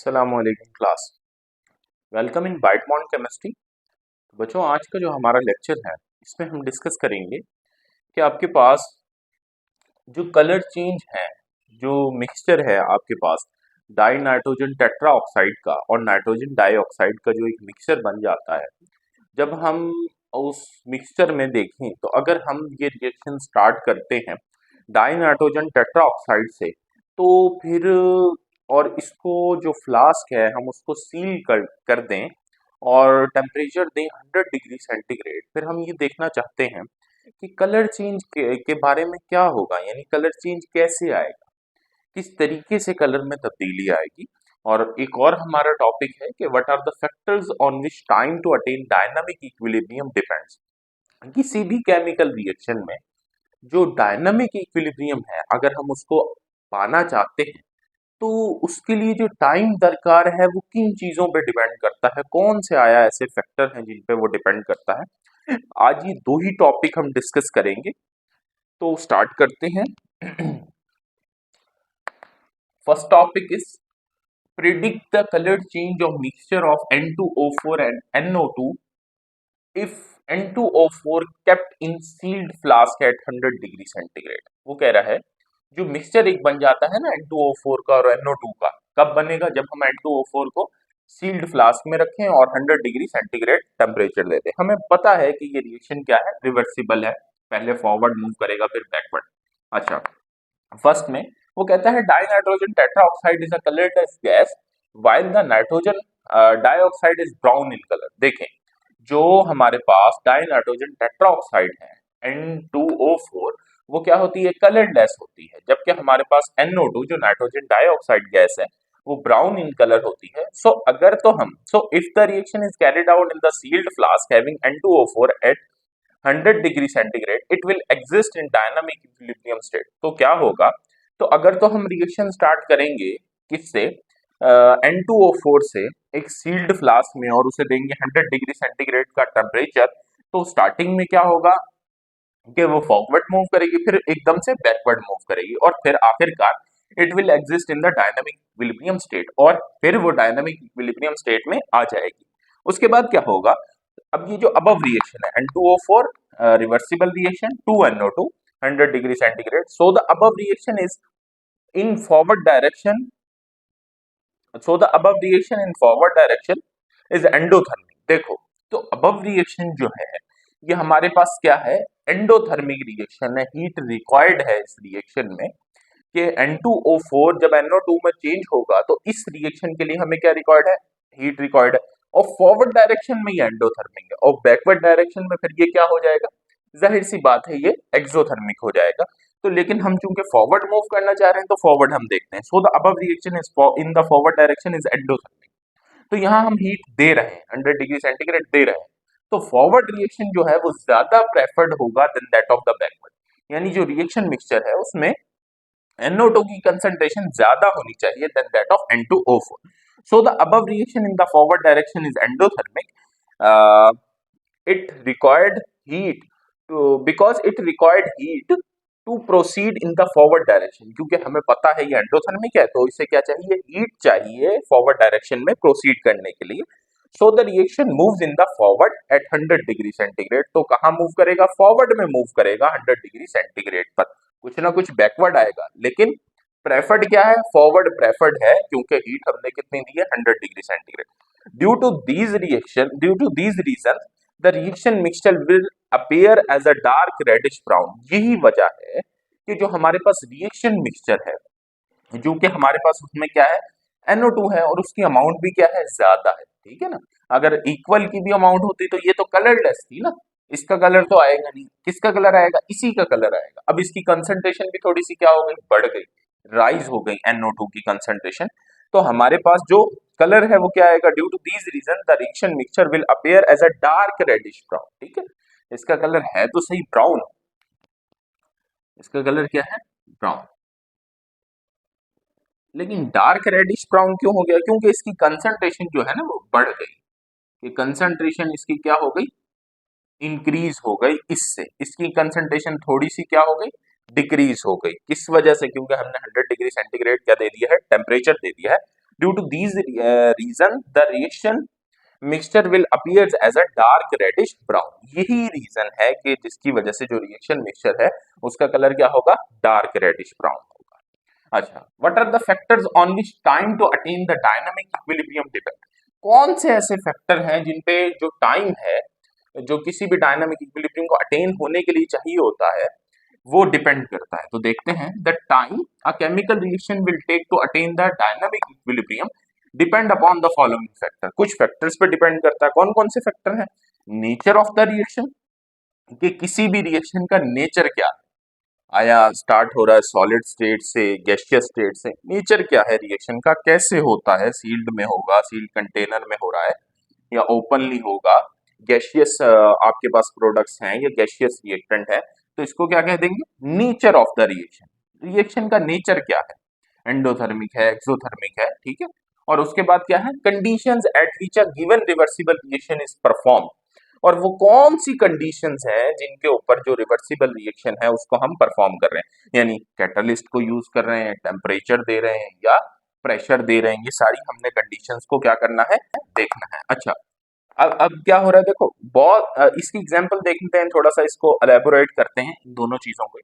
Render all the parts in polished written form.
अस्सलामुअलैकुम class. Welcome in बाइटमॉन्ट chemistry. तो बच्चों, आज का जो हमारा लेक्चर है इसमें हम डिस्कस करेंगे कि आपके पास जो कलर चेंज है, जो मिक्सचर है आपके पास डाई नाइट्रोजन टेट्रा ऑक्साइड का और नाइट्रोजन डाइऑक्साइड का जो एक मिक्सचर बन जाता है, जब हम उस मिक्सचर में देखें तो अगर हम ये रिएक्शन स्टार्ट करते हैं डाई नाइट्रोजन टेट्रा ऑक्साइड से, तो फिर और इसको जो फ्लास्क है हम उसको सील कर दें और टेम्परेचर दें 100 डिग्री सेंटीग्रेड। फिर हम ये देखना चाहते हैं कि कलर चेंज के बारे में क्या होगा, यानी कलर चेंज कैसे आएगा, किस तरीके से कलर में तब्दीली आएगी। और एक और हमारा टॉपिक है कि what are the factors on which time to attain dynamic equilibrium depends. किसी भी केमिकल रिएक्शन में जो डायनामिक इक्विलिब्रियम है, अगर हम उसको पाना चाहते हैं तो उसके लिए जो टाइम दरकार है वो किन चीजों पे डिपेंड करता है, कौन से आया ऐसे फैक्टर हैं जिन पे वो डिपेंड करता है। आज ये दो ही टॉपिक हम डिस्कस करेंगे, तो स्टार्ट करते हैं। First topic is predict the color change of mixture of N2O4 and NO2 if N2O4 kept in sealed flask at 100 degree centigrade. वो कह रहा है जो मिक्सचर एक बन जाता है ना N2O4 का और NO2 का, कब बनेगा? जब हम N2O4 को सील्ड फ्लास्क में रखें और 100 डिग्री सेंटीग्रेड टेम्परेचर देते हैं। हमें पता है कि ये रिएक्शन क्या है, रिवर्सिबल है, पहले फॉरवर्ड मूव करेगा फिर बैकवर्ड। अच्छा, फर्स्ट में वो कहता है die nitrogen tetra oxide is a colourless gas while the nitrogen dioxide is brown in colour. देखें, जो हमारे पास डाई नाइट्रोजन टेट्रा ऑक्साइड है N2O4, वो क्या होती है? कलरलेस होती है, जबकि हमारे पास NO2 जो नाइट्रोजन डाइऑक्साइड गैस है वो ब्राउन इन कलर होती है। So if the reaction is carried out in the sealed flask having N2O4 at 100 degree centigrade it will exist in dynamic equilibrium state. तो क्या होगा? तो अगर तो हम रिएक्शन स्टार्ट करेंगे किससे? N2O4 से एक सील्ड फ्लास्क में और उसे देंगे 100 डिग्री सेंटीग्रेड का टेम्परेचर, तो स्टार्टिंग में क्या होगा कि वो फॉरवर्ड मूव करेगी, फिर एकदम से बैकवर्ड मूव करेगी और फिर आखिरकार it will exist in the dynamic equilibrium state, और फिर वो डायनामिक इक्विलिब्रियम स्टेट में आ जाएगी। उसके बाद क्या होगा? अब ये जो अबव रिएक्शन है N2O4 reversible reaction 2NO2 100 degree centigrade, so the above reaction is in forward direction, so the above reaction in forward direction is endothermic. देखो, तो अबव रिएक्शन जो है ये हमारे पास क्या है? एंडोथर्मिक रिएक्शन है। हीट रिक्वायर्ड है इस रिएक्शन में कि N2O4 जब NO2 में चेंज होगा तो इस रिएक्शन के लिए हमें क्या रिक्वायर्ड है? हीट रिक्वायर्ड है। और फॉरवर्ड डायरेक्शन में ये एंडोथर्मिक है और बैकवर्ड डायरेक्शन में फिर ये क्या हो जाएगा? जाहिर सी बात है, ये एक्सोथर्मिक हो जाएगा। तो लेकिन हम चूंकि फॉरवर्ड मूव करना चाह रहे हैं तो फॉरवर्ड हम देखते हैं। सो the above reaction is in the forward direction is endothermic. तो यहाँ हम हीट दे रहे हैं, 100 डिग्री सेंटीग्रेड दे रहे हैं, तो फॉरवर्ड रिएक्शन जो है वो ज्यादा प्रेफर्ड होगा than that of the backward. यानी जो रिएक्शन मिक्सचर है उसमें NO2 की कंसंट्रेशन ज्यादा होनी चाहिए than that of N2O4। So the above reaction in the forward direction is endothermic. It required heat because it required heat to proceed in the forward direction, क्योंकि हमें पता है ये एंडोथर्मिक है तो इसे क्या चाहिए? हीट चाहिए फॉरवर्ड डायरेक्शन में प्रोसीड करने के लिए। So the reaction moves in the forward at 100 degree centigrade. तो कहां मूव करेगा? फॉरवर्ड में मूव करेगा 100 डिग्री सेंटीग्रेड पर। कुछ ना कुछ बैकवर्ड आएगा, लेकिन प्रेफर्ड क्या है? फॉरवर्ड प्रेफर्ड है, क्योंकि हीट हमने कितनी दी है? 100 degree centigrade. Due to these reason the reaction mixture will appear as a dark reddish brown. यही वजह है कि जो हमारे पास रिएक्शन मिक्सचर है, जो कि हमारे पास उसमें क्या है? NO2 है और उसकी अमाउंट भी क्या है? ज्यादा है, ठीक है ना। अगर इक्वल की भी अमाउंट होती तो ये तो कलरलेस थी ना, इसका कलर तो आएगा नहीं। किसका कलर आएगा? इसी का कलर आएगा। अब इसकी कंसंट्रेशन भी थोड़ी सी क्या हो गई? बढ़ गई, राइज हो गई NO2 की कंसंट्रेशन। तो हमारे पास जो कलर है वो क्या आएगा? Due to these reason the reaction mixture will appear as a dark reddish brown. ठीक है, इसका कलर है तो सही ब्राउन, इसका कलर क्या है? ब्राउन। लेकिन डार्क रेडिश ब्राउन क्यों हो गया? क्योंकि इसकी कंसंट्रेशन जो है ना वो बढ़ गई। ये कंसंट्रेशन इसकी क्या हो गई? इंक्रीज हो गई। इससे इसकी कंसंट्रेशन थोड़ी सी क्या हो गई? डिक्रीज हो गई। किस वजह से? क्योंकि हमने 100 डिग्री सेंटीग्रेड क्या दे दिया है? टेम्परेचर दे दिया है। Due to these reason the reaction mixture will appears as a dark reddish brown. यही रीजन है कि जिसकी वजह से जो रिएक्शन मिक्सचर है उसका कलर क्या होगा, डार्क रेडिश ब्राउन होगा। अच्छा, what are the factors on which time to attain the dynamic equilibrium depend. कौन से ऐसे फैक्टर हैं जिन पे जो टाइम है, जो किसी भी डायनामिक इक्विलिब्रियम को अटेन होने के लिए चाहिए होता है, वो डिपेंड करता है। तो देखते हैं, the time a chemical reaction will take to attain the dynamic equilibrium depend upon the following factor. कुछ फैक्टर्स पे डिपेंड करता है। कौन कौन से फैक्टर हैं? नेचर ऑफ द रिएक्शन, कि किसी भी रिएक्शन का नेचर क्या है, आया स्टार्ट हो रहा है सॉलिड स्टेट से, गैसियस स्टेट से, नेचर क्या है रिएक्शन का, कैसे होता है, सील्ड में होगा, सील्ड कंटेनर में हो रहा है या ओपनली होगा, गैसियस आपके पास प्रोडक्ट्स हैं या गैसियस रिएक्टेंट है, तो इसको क्या कह देंगे, nature of the reaction. Reaction का नेचर क्या है, एंडोथर्मिक है, एक्सोथर्मिक है, ठीक है। और उसके बाद क्या है, conditions eight which a given reversible reaction is perform. और वो कौन सी कंडीशंस हैं जिनके ऊपर जो रिवर्सिबल रिएक्शन है उसको हम परफॉर्म कर रहे हैं, यानी कैटलिस्ट को यूज कर रहे हैं, टेम्परेचर दे रहे हैं या प्रेशर दे रहे हैं, ये सारी हमने कंडीशंस को क्या करना है, देखना है। अच्छा, अब क्या हो रहा है देखो, बहुत इसकी एग्जांपल देखते हैं, थोड़ा सा इसको एलेबोरेट करते हैं इन दोनों चीजों को।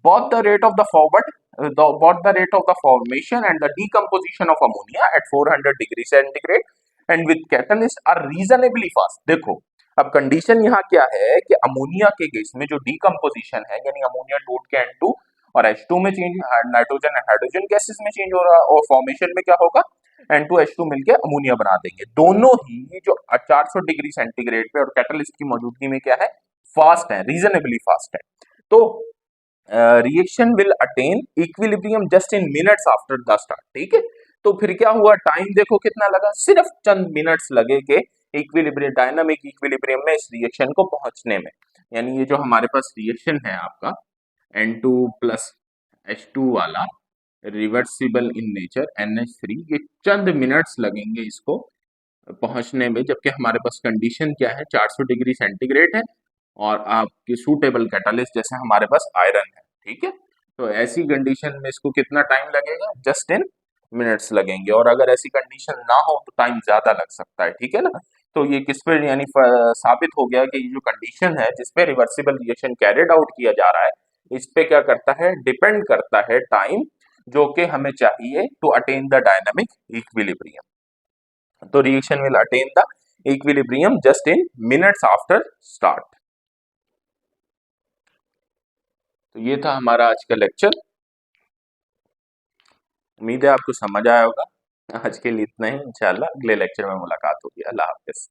both the rate of the forward both the rate of the formation and the decomposition of ammonia at 400 degree centigrade and with catalyst are reasonably fast। देखो, अब कंडीशन यहाँ क्या है कि अमोनिया के गैस में जो डीकम्पोजिशन है, यानी अमोनिया टूट के N2 और H2 में change, nitrogen and hydrogen gases में चेंज हो रहा है, और फॉर्मेशन में क्या होगा, N2H2 मिलके अमोनिया बना देंगे। दोनों ही जो 400 डिग्री सेंटीग्रेड पे और कैटलिस्ट की मौजूदगी में क्या है, फास्ट है, रीजनेबली फास्ट है। तो reaction will attain equilibrium just in minutes after the start, ठीक है। तो फिर क्या हुआ, टाइम देखो कितना लगा, सिर्फ चंद मिनट्स लगे के इक्विलिब्रियम, डायनामिक इक्विलिब्रियम में इस रिएक्शन को पहुंचने में। यानी ये जो हमारे पास रिएक्शन है आपका N2 प्लस H2 वाला, रिवर्सिबल इन नेचर NH3, ये चंद मिनट्स लगेंगे इसको पहुंचने में, जबकि हमारे पास कंडीशन क्या है, 400 डिग्री सेंटीग्रेड है और आपकी सूटेबल कैटलिस्ट जैसे हमारे पास आयरन है, ठीक है। तो ऐसी कंडीशन में इसको कितना टाइम लगेगा, जस्ट इन मिनट्स लगेंगे। और अगर ऐसी कंडीशन ना हो तो टाइम ज्यादा लग सकता है, ठीक है ना। तो ये किस पे, यानी साबित हो गया कि ये जो कंडीशन है जिसपे रिवर्सिबल रिएक्शन कैरिड आउट किया जा रहा है, इस पे क्या करता है, डिपेंड करता है टाइम, जो कि हमें चाहिए to attain the dynamic equilibrium. तो reaction will attain the equilibrium just in minutes after start. तो ये था हमारा आज का लेक्चर। उम्मीद है आपको समझ आया होगा। आज के लिए इतना ही, इंशाल्लाह अगले लेक्चर में मुलाकात होगी। अल्लाह हाफिज।